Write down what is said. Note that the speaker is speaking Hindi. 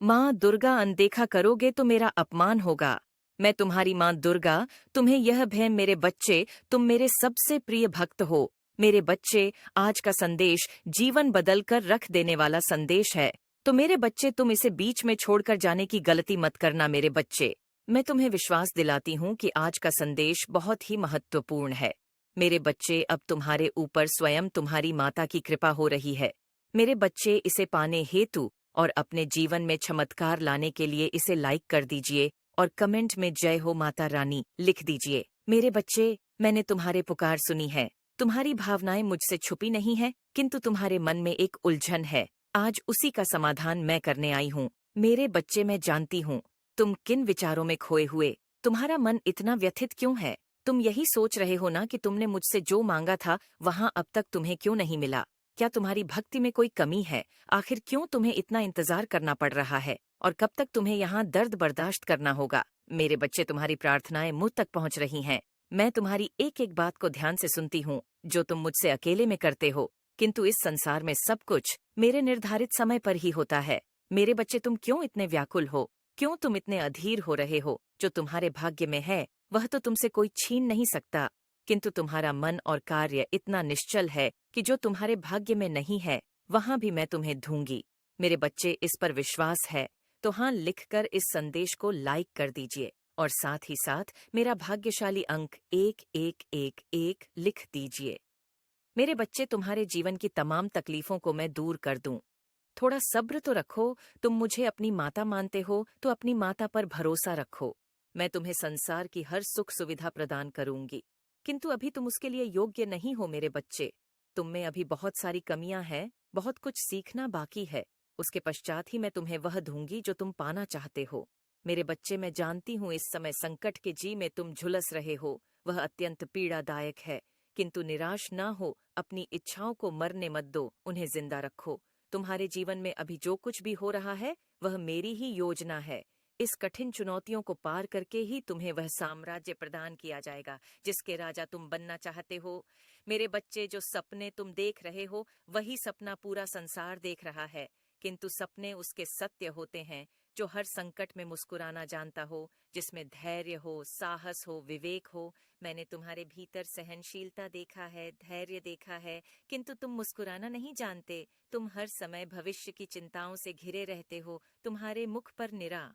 माँ दुर्गा, अनदेखा करोगे तो मेरा अपमान होगा। मैं तुम्हारी माँ दुर्गा, तुम्हें यह भय मेरे बच्चे, तुम मेरे सबसे प्रिय भक्त हो। मेरे बच्चे, आज का संदेश जीवन बदल कर रख देने वाला संदेश है। तो मेरे बच्चे, तुम इसे बीच में छोड़कर जाने की गलती मत करना मेरे बच्चे। मैं तुम्हें विश्वास दिलाती हूँ कि आज का संदेश बहुत ही महत्वपूर्ण है। मेरे बच्चे, अब तुम्हारे ऊपर स्वयं तुम्हारी माता की कृपा हो रही है। मेरे बच्चे, इसे पाने हेतु और अपने जीवन में चमत्कार लाने के लिए इसे लाइक कर दीजिए और कमेंट में जय हो माता रानी लिख दीजिए। मेरे बच्चे, मैंने तुम्हारे पुकार सुनी है। तुम्हारी भावनाएं मुझसे छुपी नहीं है, किंतु तुम्हारे मन में एक उलझन है। आज उसी का समाधान मैं करने आई हूँ। मेरे बच्चे, मैं जानती हूँ तुम किन विचारों में खोए हुए। तुम्हारा मन इतना व्यथित क्यों है? तुम यही सोच रहे हो ना कि तुमने मुझसे जो मांगा था वहां अब तक तुम्हें क्यों नहीं मिला। क्या तुम्हारी भक्ति में कोई कमी है? आखिर क्यों तुम्हें इतना इंतजार करना पड़ रहा है? और कब तक तुम्हें यहाँ दर्द बर्दाश्त करना होगा? मेरे बच्चे, तुम्हारी प्रार्थनाएं मुझ तक पहुंच रही हैं। मैं तुम्हारी एक एक बात को ध्यान से सुनती हूँ, जो तुम मुझसे अकेले में करते हो। किंतु इस संसार में सब कुछ मेरे निर्धारित समय पर ही होता है। मेरे बच्चे, तुम क्यों इतने व्याकुल हो? क्यों तुम इतने अधीर हो रहे हो? जो तुम्हारे भाग्य में है वह तो तुमसे कोई छीन नहीं सकता, किंतु तुम्हारा मन और कार्य इतना निश्चल है कि जो तुम्हारे भाग्य में नहीं है वहां भी मैं तुम्हें दूंगी। मेरे बच्चे, इस पर विश्वास है तो हाँ लिखकर इस संदेश को लाइक कर दीजिए और साथ ही साथ मेरा भाग्यशाली अंक 1111 लिख दीजिए। मेरे बच्चे, तुम्हारे जीवन की तमाम तकलीफों को मैं दूर कर दूं। थोड़ा सब्र तो रखो। तुम मुझे अपनी माता मानते हो तो अपनी माता पर भरोसा रखो। मैं तुम्हें संसार की हर सुख सुविधा प्रदान करूंगी, किंतु अभी तुम उसके लिए योग्य नहीं हो मेरे बच्चे। तुम में अभी बहुत सारी कमियां हैं, बहुत कुछ सीखना बाकी है। उसके पश्चात ही मैं तुम्हें वह दूंगी जो तुम पाना चाहते हो। मेरे बच्चे, मैं जानती हूँ इस समय संकट के जी में तुम झुलस रहे हो, वह अत्यंत पीड़ादायक है। किंतु निराश ना हो, अपनी इच्छाओं को मरने मत दो, उन्हें जिंदा रखो। तुम्हारे जीवन में अभी जो कुछ भी हो रहा है वह मेरी ही योजना है। इस कठिन चुनौतियों को पार करके ही तुम्हें वह साम्राज्य प्रदान किया जाएगा जिसके राजा तुम बनना चाहते हो। मेरे बच्चे, जो सपने तुम देख रहे हो वही सपना पूरा संसार देख रहा है, किंतु सपने उसके सत्य होते हैं जो हर संकट में मुस्कुराना जानता हो, जिसमें धैर्य हो, साहस हो, विवेक हो। मैंने तुम्हारे भीतर सहनशीलता देखा है, धैर्य देखा है, किंतु तुम मुस्कुराना नहीं जानते। तुम हर समय भविष्य की चिंताओं से घिरे रहते हो। तुम्हारे मुख पर निरा